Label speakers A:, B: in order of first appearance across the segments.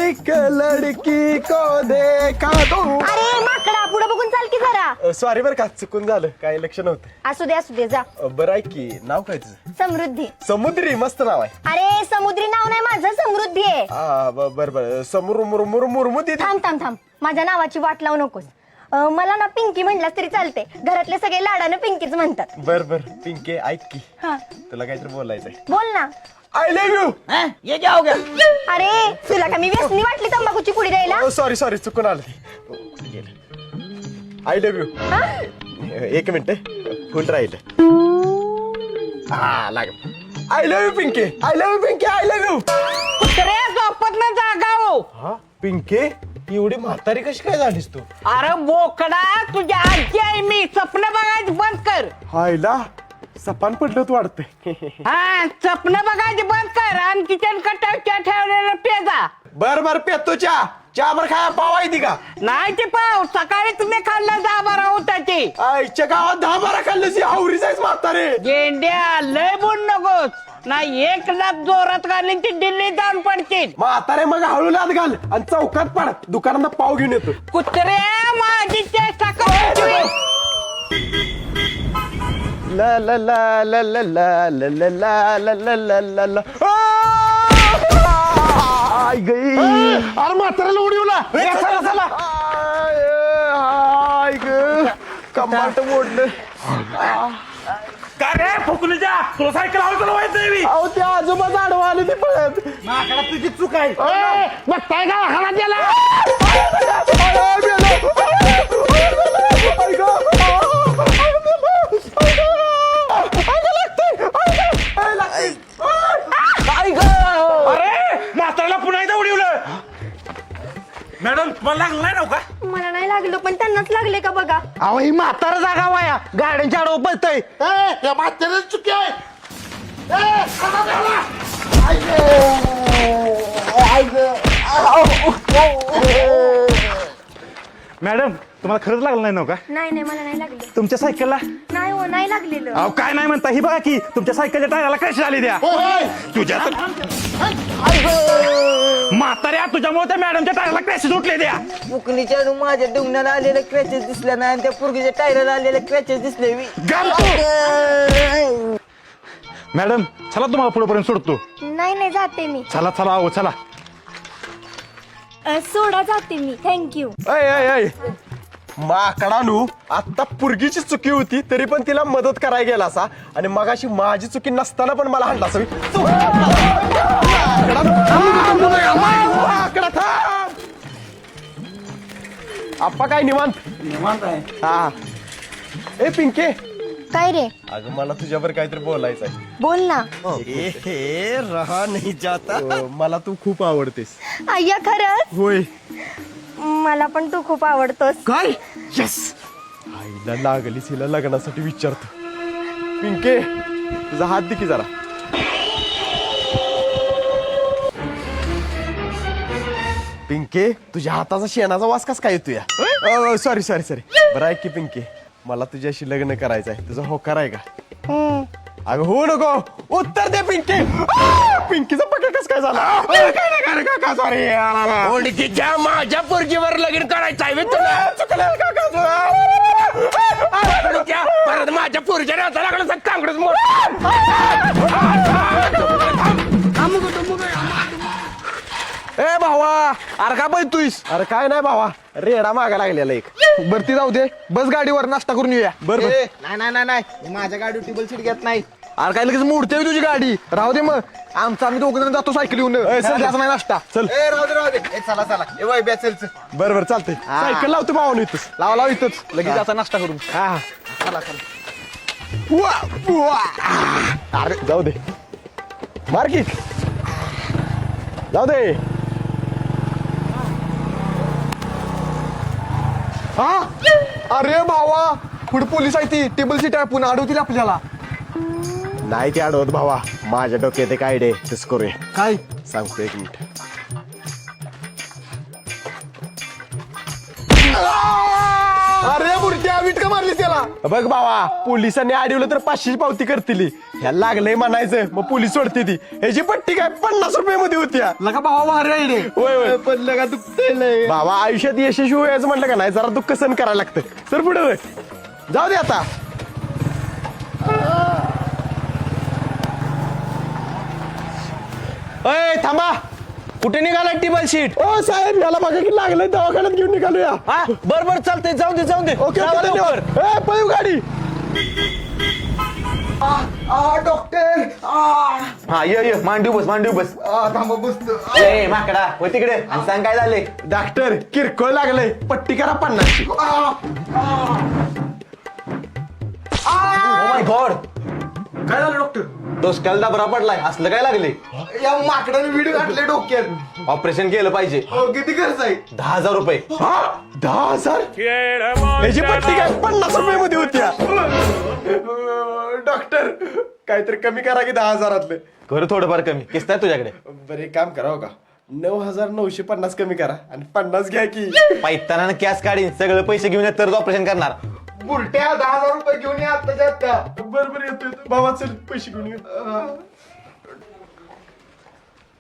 A: एक लड़की को देखा तो.
B: अरे माकडा पुढे बघून चाल की जरा.
A: सॉरी बरं का चुकून झालं काय लक्ष नव्हतं.
B: असू दे जा.
A: बरं आहे की नाव काय तुझं.
B: समृद्धी.
A: समुद्री मस्त नाव आहे.
B: अरे समुद्री नाव नाही माझं समृद्धी आहे.
A: हा बर मुरमू दे.
B: थांब माझ्या नावाची वाट लावू नकोस. मला ना पिंकी म्हणलास तरी चालते. घरातले सगळे लाडानं पिंकीच म्हणतात.
A: बर पिंके ऐक की
B: हा
A: तुला काहीतरी बोलायचंय.
B: बोल ना.
A: I love you.
C: ये क्या हो गया?
B: अरे तुला का मी व्यसनी वाटली तंबाखूची पुडी द्यायला.
A: सॉरी चुकून आलं ते. I love you. एक मिनिट फुल राहिलं. हा लाग. आय लव्ह यू पिंके. I love you.
C: कुत्रे झोपत ना जागा हो.
A: हा पिंके एवढी म्हातारी कशी काय झालीस तू.
C: अरे बोकडा तुझ्या आजी आहे मी. स्वप्न बघायचं बंद कर.
A: हायला सपान पडलं तू वाटतंय.
C: हा स्वप्न बघायचं बंद कर आणि किचन कट्ट्यावर ठेवलेलं पेजा.
A: बर पेतो चहा बर खाया पाव आहे ती का.
C: नाही ते पाव सकाळी तुम्ही खाल्ला 10-12 होताची.
A: आईच्या गावात 10-12 खाल्लं हावरी जायच म्हातारे.
C: गेंड्या लय बोल नकोस. नाही 1 लाख जोरात घालीन ती दिल्ली जाऊन पडतील.
A: म्हातारे मग हळू लात घाल आणि चौकात पड. दुकानात पाव घेऊन येतो.
C: कुत्रे माझी चेष्टा करायची.
A: ला ला ला ला ला ला ला ला ला ला ला ला ला ला. आई गई. अरे म्हाताऱ्याला उडीवला. चला आई ग कंबाट मोडलं.
D: काय रे फुकणीच्या तुला सायकल आवडत माहित नाही मी.
A: अहो ते आजोबा आडवा आले ते पळत.
D: माकडा तुझी चूक आहे.
C: बघताय का हाना गेला.
D: अरे म्हाताऱ्याला पुन्हा एकदा उडवलं. मॅडम तुम्हाला लागलं नाही नव्ह का.
B: मला नाही लागलं पण त्यांनाच लागले का बघा.
C: अहो ही म्हातारा जागा वाया गाड्यांच्या आडवं पळतय.
D: या म्हाताऱ्याला चुकी आहे.
E: मॅडम तुम्हाला खरंच लागलं नाही नव्ह का.
B: नाही मला नाही लागलं.
E: तुमच्या सायकलला
B: नाही हो नाही लागलेलं.
E: अहो काय नाही म्हणता ही बघा की तुमच्या सायकलच्या टायराला क्रॅश झाली द्या. तुझ्या तर म्हाताऱ्या तुझ्यामुळे त्या मॅडमच्या टायराला क्रॅश उठले द्या.
C: मुकणीच्या माझ्या डुंगणाला आलेले क्रॅचेस दिसले नाही आणि त्या पुरगीच्या टायराला आलेले क्रॅचेस दिसले.
E: मॅडम चला तुम्हाला पुढेपर्यंत सोडतो.
B: नाही जाते मी.
E: चला अहो चला.
B: सोडा जाते मी. थँक्यू.
A: माकडानू आता पुरगीची चुकी होती तरी पण तिला मदत करायला गेला असा आणि मगाशी माझी चुकी नसताना पण मला हाणला असावी. आप्पा काय निवांत आहे. हा ए पिंके
B: काय रे.
A: अगं मला तुझ्यावर काहीतरी बोलायचं आहे.
B: बोल ना.
A: रहा नाही जाता. मला तू खूप आवडतेस.
B: अय्या खरंच.
A: होय.
B: मला पण तू खूप आवडतोस.
A: काय यस. आईला लागलीस हिला लग्नासाठी विचारतो. पिंके तुझा हात दे की जरा. पिंके तुझ्या हाताचा शेणाचा वास कस काय येतोय. सॉरी बरं ऐक की पिंके मला तुझ्याशी लग्न करायचं आहे. तुझा होकार आहे का. अगं हो नको उत्तर दे पिंके. पिंकीचा पक्का कस काय झाला. काय काका सॉरी.
D: तिच्या माझ्या पोरगीवर लगीन करायचं आहे तुला.
A: चुकलं काका.
D: परत माझ्या पोरीच्या नाता लागलं तर चांगलंच मोठ.
A: ए भावा अरे का बोलतोयस. अरे काय नाही भावा रेडा मागा लागलेला एक. बरती जाऊ दे बस गाडीवर नाश्ता करून येऊया. बरं
C: नाही माझ्या गाडी टेबल सीट घेत नाही.
A: अरे काय लगेच मोडते तुझी गाडी. राहू दे मग आम्ही दोघ जण जातो सायकल येऊन. नाही नाश्ता चल.
C: राहू दे चला चल.
A: बरं चालतंय. सायकल लावतो भावानं इथंच. लावा इथंच लगेच जाता नाश्ता करून. हा चला. अरे जाऊ दे मार्किट जाऊ दे. हा अरे भावा पुढे पोलीस आहे ती टेबल सीट आहे पुन्हा अडवतील आपल्याला. नाही ते अडवत भावा माझ्या डोक्यात एक आयडिया तेच करूया. काय सांगतो एक मिनिट. अरे बुरट्या वीट
F: का मारली त्याला?
A: बघ बाबा, पोलिसांनी अडवलं तर 500 पावती करतील. ह्याला लागलंय म्हणायचं, मग पोलीस सोडते ती. ह्याची पट्टी काय 50 रुपयामध्ये होती.
F: लगा भावा भारी आहे.
A: होय
F: पण लगा दुखतंय.
A: बाबा, आयुष्यात यशस्वी व्हायचं म्हटलं का नाही, जरा दुःख सहन करायला लागतं. तर पुढे होय. जाऊ दे आता.
G: अय थांबा, कुठे निघाला टेबल शीट?
A: ओ साहेब, याला बघा की लागलंय, दवाखान्यात घेऊन निघालूया.
G: हा बर चालतंय, जाऊ दे जाऊ दे.
A: ओके
G: जावा
A: ओके,
G: लवकर.
A: धन्यवाद. ए, पळू गाडी.
F: डॉक्टर.
G: हा ये मांडीव बस.
F: थांबा बसतो.
G: ए माकडा हो तिकडे आणि सांग काय झाले.
A: डॉक्टर, किरकोळ लागलंय, पट्टी करा 50.
G: माय गॉड,
F: काय झालं डॉक्टर?
G: डोसक्याला दबरा पडलाय. असलं काय लागले?
F: या माकडाने व्हिडिओ घातले डोक्यात.
G: ऑपरेशन केलं पाहिजे.
F: किती खर्च आहे?
G: 10,000 रुपये.
A: 10,000? ह्याची पट्टी काय 50 रुपयामध्ये होत्या. डॉक्टर, काहीतरी कमी करा की 10,000तले.
G: कर थोडंफार कमी. किस्त आहे तुझ्याकडे?
A: बरं, एक काम करा हो का, 9,950 कमी करा आणि 50 घ्या की.
G: पैताना कॅश काढीन, सगळं पैसे घेऊन येत तर ऑपरेशन करणार.
F: बुलट्या 10,000 रुपये घेऊन या आत्ताच्या आत्ता.
A: बरोबर येतो बाबा, चल पैसे घेऊन ये.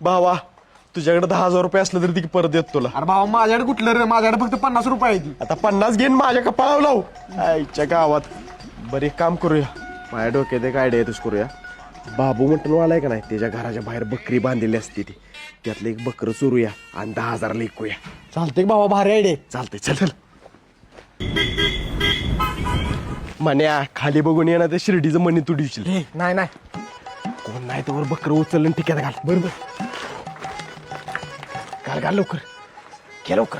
A: भावा, तुझ्याकडे 10,000 रुपये असले तरी ती परत देत तुला.
F: अरे भावा, माझ्याकडे कुठलं रे? माझ्याकडे फक्त 50 रुपये आहे.
A: आता 50 घेऊन माझ्या कपाळावर लावू. आईच्या गावात. बरं, एक काम करूया, माझ्या डोक्यात एक आयडिया येतच करूया. बाबू मटणवाला आहे का नाही, त्याच्या घराच्या बाहेर बकरी बांधलेली असते ती, त्यातलं एक बकरं चोरूया आणि 10,000ला विकूया.
F: चालतंय भावा, भारी आयडिया.
A: चालतंय, चल चल. म्हण्या, खाली बघून येणार त्या शिर्डीचं मणी तू दिवशील.
F: नाही
A: कोण नाही तर बकरं उचललं टिक्यात घाल. बरोबर, घाल लवकर, घे लवकर,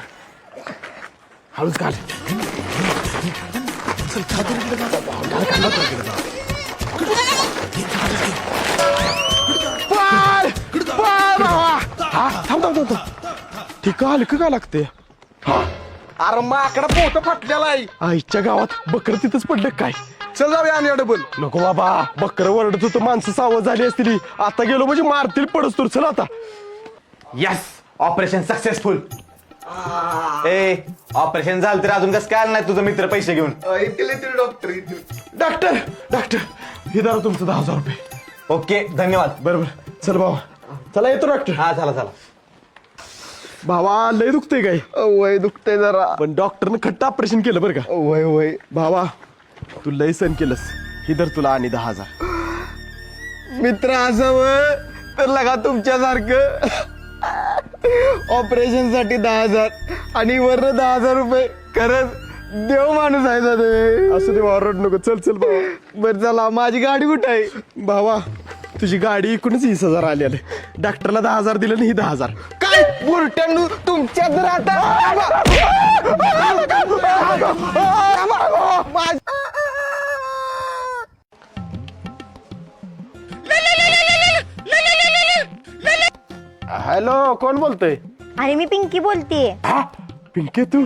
A: हळूच घाल. ठीक आहे, हलकं का लागते?
F: अरे माकडा पोट फाटलेला आहे.
A: आईच्या गावात बकरं तिथंच पडलं काय?
F: चल जाऊया आणि डबल.
A: नको बाबा, बकरं वरडत होतं, माणसं सावध झाली असतील. आता गेलो म्हणजे मारतील, पडस तर. चल आता.
G: Yes, operation successful. ए ऑपरेशन झालं तर अजून कसं काय आलं नाही तुझं मित्र पैसे घेऊन?
F: येतील डॉक्टर.
A: डॉक्टर, हे दारा तुमचं 10,000 रुपये.
G: ओके, धन्यवाद.
A: बरोबर, चल बाबा, चला येतो डॉक्टर.
G: हा चला.
A: भावा, लय दुखतंय काय?
F: वय दुखतंय जरा.
A: पण डॉक्टरनं खट्ट ऑपरेशन केलं बरं का.
F: वय
A: भावा, तू लय सण केलंस. ही धर तुला आणि 10,000.
F: मित्र असावं तर लगा तुमच्यासारखं ऑपरेशन साठी 10,000 आणि वर 10,000 रुपये. खरंच देव माणूस आहे दादा.
A: असं ते वारड नको. चल बाबा.
F: बरं चला, माझी गाडी कुठे आहे?
A: भावा, तुझी गाडी एकूणच 20,000 आले. डॉक्टरला 10,000 दिलं आणि ही 10,000.
F: काय बुरट्यांनू तुमच्यात राहता?
A: हॅलो, कोण बोलतोय?
B: अरे मी पिंकी बोलतीये.
A: पिंके, तू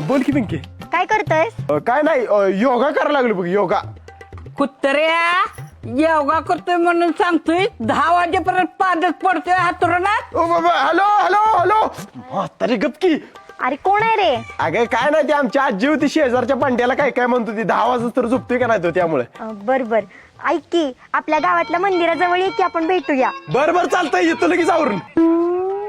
A: बोल की पिंके.
B: काय करतोयस?
A: काय नाही, योगा करायला लागलो बघ, योगा.
C: कुत्र्या योगा करतोय म्हणून सांगतोय, 10 वाजेपर्यंत पादच पडतोय हातुरणात.
A: ओ बाबा, हॅलो. म्हातारी गपकी.
B: अरे कोण आहे रे?
A: अगं काय नाही, ती आमची आजी होती शेजारच्या पांड्याला काय म्हणतो ती. 10 वाजता तर झोपतोय का नाही तो, त्यामुळे.
B: बर ऐक की, आपल्या गावातल्या मंदिराजवळ ये की आपण भेटूया.
A: बरं चालतंय, येतो लगेच आवरून.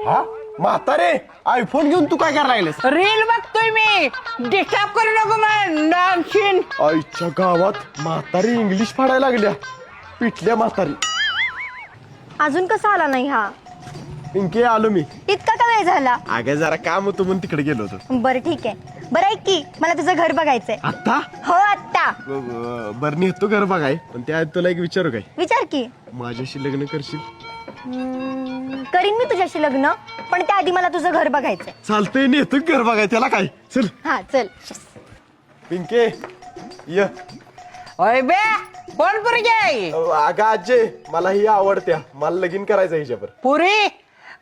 A: हा म्हातारे, आयफोन घेऊन तू काय करायला लागलेस?
C: रील बघतोय मी, डिस्टर्ब करू नको म्हणशीन.
A: आईच्या गावात म्हातारी इंग्लिश फाडायला लागल्या. पिटल्या म्हातारी.
B: अजून कसा आला नाही हा?
A: पिंके, आलो मी.
B: इतका का वेळ झाला?
A: अगं जरा काम होतं म्हणून तिकडे गेलो होतो.
B: बरं ठीक आहे. बरं ऐक की, मला तुझं घर बघायचंय.
A: आता?
B: हो आत्ता.
A: बरं, नेतो घर बघाय, पण त्या तुला एक विचारू काय?
B: विचार की.
A: माझ्याशी लग्न करशील?
B: करीन मी तुझ्याशी लग्न, पण त्याआधी मला तुझं घर बघायचंय.
A: चालतंय, नेतो घर बघाय, त्याला काय. चल.
B: हा चल.
A: पिंके, ये.
C: ओय बे, कोण पोरगी आहे?
A: अगं आजे, मला ही आवडत्या, मला लगीन करायचं हिच्यावर.
C: पुरी,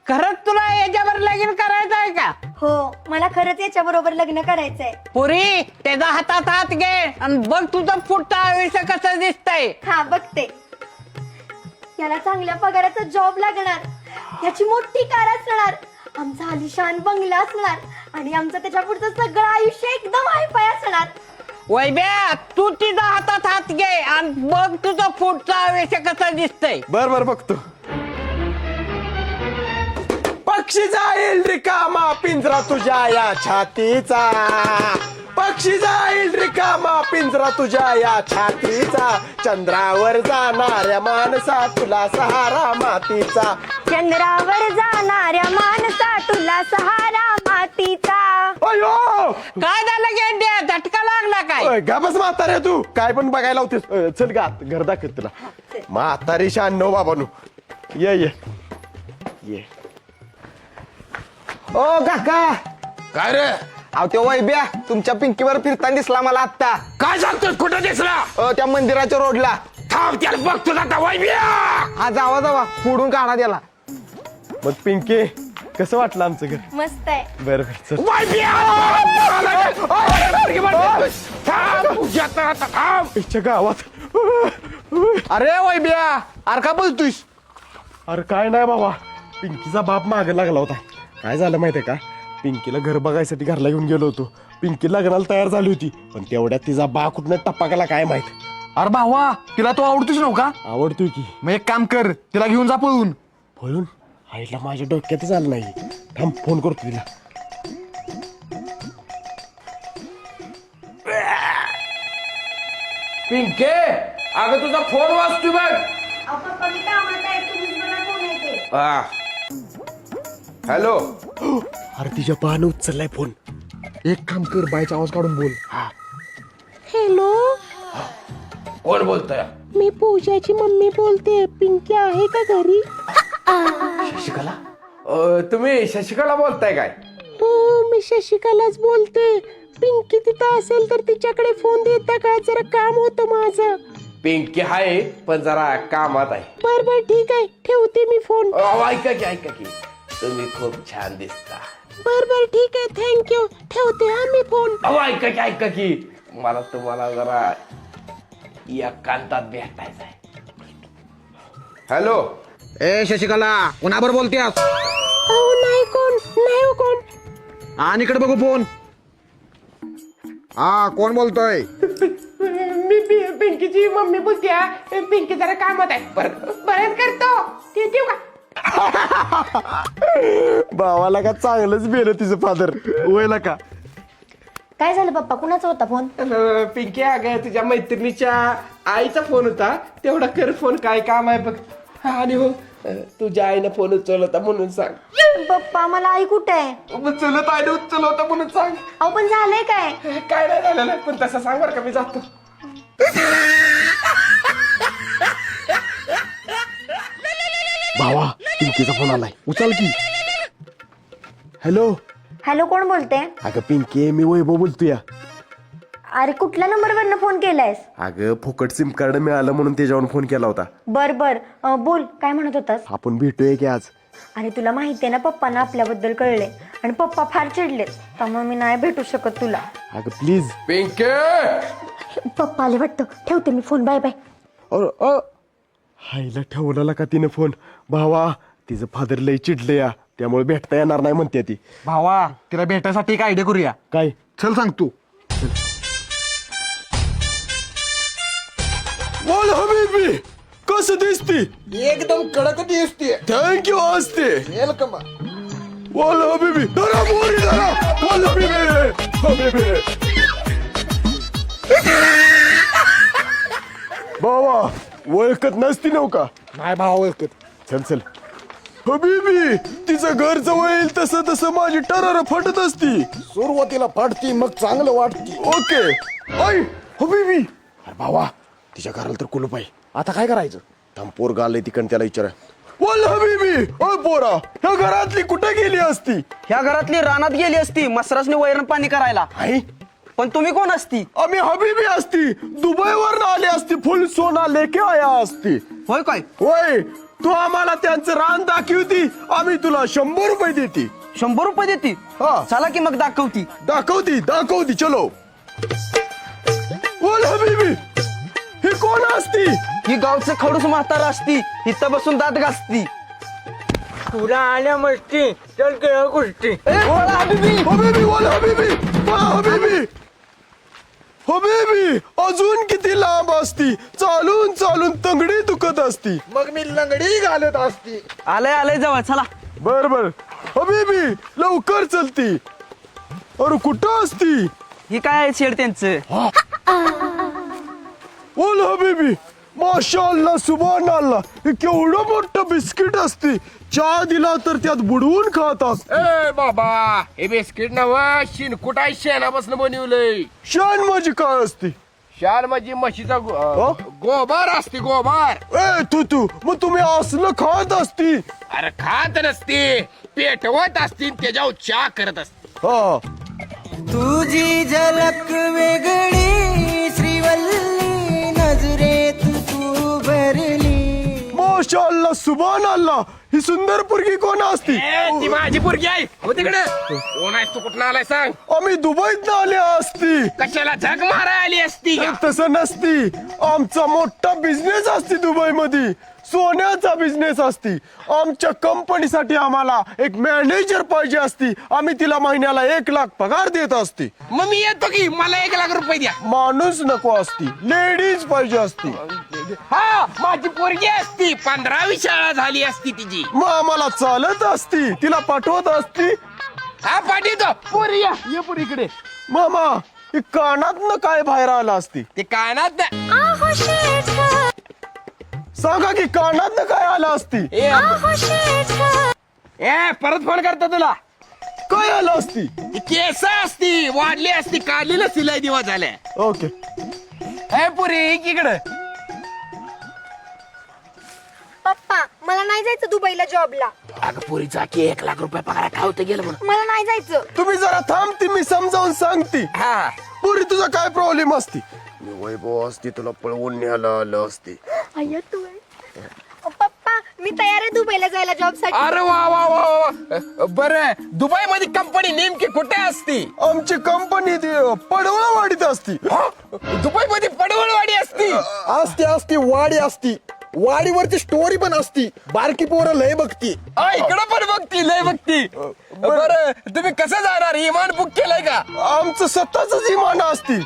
C: खरंच तुला याच्यावर लगीन करायचं आहे का?
B: हो, मला खरंच याच्या बरोबर लग्न करायचंय.
C: पुरी, त्याचा हातात हात घे आणि बघ तुझं पुढचं आयुष्य कसं दिसतंय.
B: हा बघते. याला चांगल्या पगाराचा जॉब लागणार, याची मोठी कार असणार, आमचा आलिशान बंगला असणार आणि आमचं त्याच्या पुढचं सगळं आयुष्य एकदम हायफाय असणार.
C: वैब्या तू तिचा हातात हात घे आणि बघ तुझा पुढचा आवेश कसा दिसतंय.
A: बर बर बघतो. पक्षी जाईल रिकामा पिंजरा तुझ्या या छातीचा, पक्षी जाईल रिकामा पिंजरा तुझ्या या छातीचा, चंद्रावर जाणाऱ्या माणसा तुला सहारा मातीचा,
B: चंद्रावर जाणाऱ्या माणसा तुला सहारा मातीचा.
A: अयो
C: काय झालं गेंड्या, झटका लागला काय?
A: गा बस म्हातारे तू काय पण बघायला होतीस. चल गा घर दाखव तुला. म्हातारी शान बाबानू ये ये ये.
F: ओ काका,
D: काय रे
F: अहो त्यो वैब्या तुमच्या पिंकीवर फिरताना दिसला मला आत्ता.
D: काय सांगतोस, कुठं दिसला?
F: त्या मंदिराच्या रोडला.
D: थांब त्याला बघतो आता. वैब्या
F: हा जावा जावा फोडून काढा त्याला.
A: मग पिंके कसं वाटलं आमचं घर?
B: मस्त आहे.
A: बरं बरं चल.
D: वैब्या थांब तुझ्या तर आता थांब.
A: इच्छा गावात.
F: अरे वैब्या, अरे का बोलतोयस?
A: अरे काय नाही बाबा, पिंकीचा बाप मागे लागला होता. काय झालं माहितीये का, पिंकीला घर बघायसाठी घरला घेऊन गेलो होतो. पिंकी लग्नाला तयार झाली होती, पण तेवढ्यात तिचा बा कुठनं टप्पा गेला काय माहित.
F: अरे भावा, तिला तो आवडतोच नव्हता का?
A: आवडतोय की.
F: मग एक काम कर, तिला घेऊन जा पळून.
A: पळून आईला माझ्या डोक्यातच आलं नाही. थांब फोन करतो तिला.
D: पिंके अगं तुझा फोन वाजतोय बघ. हॅलो.
A: अरे तिच्या बानं उचललाय फोन.
F: एक काम कर, बायचा आवाज काढून बोल.
H: हॅलो,
D: कोण बोलतोय?
H: मी पूजाची मम्मी बोलते. पिंकी आहे का घरी?
D: शशिकला. तुम्ही शशिकला बोलताय काय?
H: हो, मी शशिकलाच बोलते. पिंकी तिथं असेल तर तिच्याकडे फोन देता का? जरा काम होतं माझं.
D: पिंकी आहे पण जरा कामात आहे.
H: बर बर ठीक आहे, ठेवते मी फोन.
D: ऐका की तुम्ही खूप छान दिसता.
H: बर बर ठीक आहे, थँक्यू. ठेवते हा मी फोन.
D: ऐका की मला तुम्हाला जरा एकांतात भेटायचं आहे. हॅलो.
F: ए शशिकला, कोणाबर बोलतेस?
H: अहो नाही कोण, नाही हो कोण.
F: आणि इकडे बघू फोन. हा कोण बोलतोय?
D: मी पिंकीची मम्मी बोलते. पिंकी जरा कामात आहे. परत करतो. ते देऊ का?
A: भावाला का चांगलंच बेलं तिचं फादर वयला का.
B: काय झालं पप्पा, कुणाचा होता फोन?
D: पिंकी अगं तुझ्या मैत्रिणीच्या आईचा फोन होता. तेवढा कर फोन, काय काम आहे बघ. आणि हो तुझ्या आईनं फोन उचलला होता म्हणून सांग.
B: पप्पा मला आई कुठे आहे?
D: उचलत आईने उचलला होता म्हणून सांग.
B: अहो पण झालंय काय?
D: काय नाही झालेलं पण तसं सांग बरं का, मी जातो.
A: भावा पिंकीचा फोन आलाय, उचल की. हॅलो.
B: हॅलो, कोण बोलते?
A: अगं पिंकी, मी वैभव बोलतोय.
B: अरे कुठल्या नंबरवरनं फोन केलायस?
A: अगं फुकट सिम कार्ड मिळालं म्हणून त्याच्यावर फोन केला होता.
B: बर बर, बोल काय म्हणत होतास?
A: आपण भेटूया की आज?
B: अरे तुला माहितीये ना, पप्पांना आपल्याबद्दल कळले आणि पप्पा फार चिडलेत, त्यामुळे मी नाही भेटू शकत तुला.
A: अगं प्लीज.
D: पिंकी
B: पप्पा आले वाटतं, ठेवते मी फोन. Bye bye.
A: हायला ठेवला का तिने फोन? भावा तिचं फादर लय चिडलं या, त्यामुळे भेटता येणार नाही म्हणते ती.
F: भावा, तिला भेटायसाठी एक आयडिया करूया.
A: काय?
F: चल सांग तू.
A: बोल हबीबी, कसं दिसती?
F: एकदम कडक दिसते.
A: थँक्यू असते.
F: वेलकम.
A: बोल हबीबी. धरा मोरी धरा. बोल हबीबी. हबीबी. भावा ओळखत नसती नव का?
F: नाही भावा ओळखत.
A: चल चल. हबीबी, तिचं घर जवळ येईल तसं तसं माझी टरार फटत असती.
F: सुरुवातीला फाटती, मग चांगलं वाटती.
A: ओके. ऐ हबीबी. अरे भावा तिच्या घराला तर कुलूप आहे.
F: आता काय करायचं?
A: थांब, पोरगा आलंय तिकडं, त्याला विचारा. बोल हबीबी. ओ पोरा, ह्या घरातली कुठे गेली असती?
I: ह्या घरातली रानात गेली असती मसरासने वैरण पाणी करायला.
A: आई,
I: पण तुम्ही कोण असती?
A: आम्ही हबीबी असती. दुबईवर आली असती, फुल सोना लेके आया असती.
I: होय काय?
A: होय, तू आम्हाला त्यांचं रान दाखवती, आम्ही तुला 100 रुपये देती.
I: 100 रुपये देती?
A: हा.
I: चला की मग दाखवती.
A: दाखवती चलो. बोल हबीबी, ही कोण असती?
I: ही गावचं खडूस म्हातारा असती, इथं बसून दात घासती.
C: तुला आल्या मस्ती चल केळ गोष्टी.
A: हबीबी, बोल हबीबी. बोल हबीबी. हो बेबी अजून किती लांब असती चालून चालून तंगडी दुखत असती
F: मग मी लंगडी घालत असती.
I: आलंय आलंय जवळ चला.
A: बर बर हो बेबी लवकर चलती. अरे कुठं असती
I: ही काय आहे शेड त्यांचं.
A: बोल हबीबी माशाअल्लाह सुभान अल्लाह हे केवढं मोठं बिस्किट असते चहा दिला तर त्यात बुडवून खात असते.
D: ए बाबा हे बिस्किट नव शिनकुट आहे शेणापासून बनवलंय.
A: शान माझी काय असते
D: शाल म्हणजे म्हशीचा गोबर असते गोबर.
A: ए तू मग तुम्ही असलं खात असती.
D: अरे खात नसते पेटवत असतील त्याच्यावर चहा करत असते.
A: हा
H: तुझी झलक वेगळी श्रीवल्ली नजरेत तू भरली.
A: माशाअल्लाह सुभान अल्लाह ही सुंदर पोरगी कोण असती.
D: ती माझी पोरगी आहे हो तिकडे. कोण आहेस तू कुठं आलाय सांग.
A: आम्ही दुबईत आले असती.
D: कशाला झक मारा आली असती का?
A: तसं नसती आमचा मोठा बिझनेस असती दुबई मध्ये सोन्याचा बिझनेस असती. आमच्या कंपनीसाठी आम्हाला एक मॅनेजर पाहिजे असती. आम्ही तिला महिन्याला 1 लाख पगार देत असती.
D: मग मी येतो की मला 1 लाख रुपये द्या.
A: माणूस नको असती लेडीज पाहिजे असती.
D: हा माझी पोरगी असती 15वी शाळा झाली असती तिची.
A: मग आम्हाला चालत असती तिला पाठवत असती.
D: हा पाठवतो पोरी या ये पोरी इकडे.
A: मामा ही कानातनं काय बाहेर आलं असती.
D: ते कानात
A: सांगा की कानातनं काय आलं असती.
D: ए परत फोन करतो तुला.
A: काय आलं असती.
D: ती केस असती वाढली असती काढली नसती लय दिवस झाले.
A: ओके
D: ए पुरी इकडे.
B: पप्पा मला नाही जायचं दुबईला जॉबला.
D: अगं पुरीचा की 1 लाख रुपये पगार काय होतं गेलं म्हणून.
B: मला नाही जायचं.
A: तुम्ही जरा थांबती मी समजावून सांगती.
D: हा
A: पुरी तुझा काय प्रॉब्लेम असती. मी वैभव असती तुला पळवून न्यायला आलं असती.
B: अय्या तू आहे. पप्पा मी तयार आहे दुबईला जायला जॉब साठी.
D: अरे वा वा वा वा. बरं दुबई मध्ये कंपनी नेमकी कुठे असती.
A: आमची कंपनी पडवळवाडीत असती.
D: दुबई मध्ये पडवळवाडी असती.
F: असती वाडी असती. वाडीवरची स्टोरी पण असती. बारकी पोरं लय बघती.
D: इकडं पण बघती लय बघती. बरं तुम्ही कसं जाणार इमान बुक केलंय का.
A: आमचं स्वतःच विमान असती.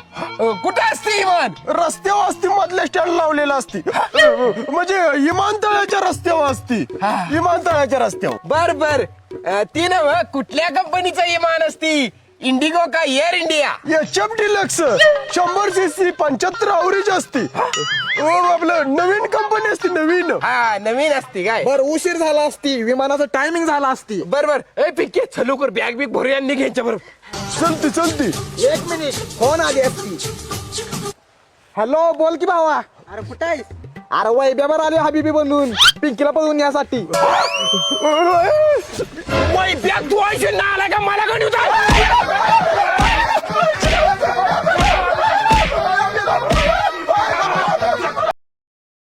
D: कुठे असते इमान.
A: रस्त्यावर असती मधल्या स्टँड लावलेला असती. म्हणजे विमानतळाच्या रस्त्यावर असती. विमानतळाच्या रस्त्यावर.
D: बर बर ती नव कुठल्या कंपनीचं इमान असती. इंडिगो का air India.
A: HF deluxe 100 cc 75 average असती. आपलं नवीन कंपनी असती नवीन.
D: हा नवीन असती काय.
F: बर उशीर झाला असती. विमानाचं टायमिंग झाला असती.
D: बर बर ए पिके चलू कर बॅग बिग भरूया निघायच्या बरोबर.
A: चलती
F: 1 मिनिट फोन आली असती. हॅलो बोल की भावा. अरे कुठे आहे. अरे वैभ्यावर आले हबीबी बनून पिंकीला पळवून यासाठी.
D: बॅग तू आला का मला गणित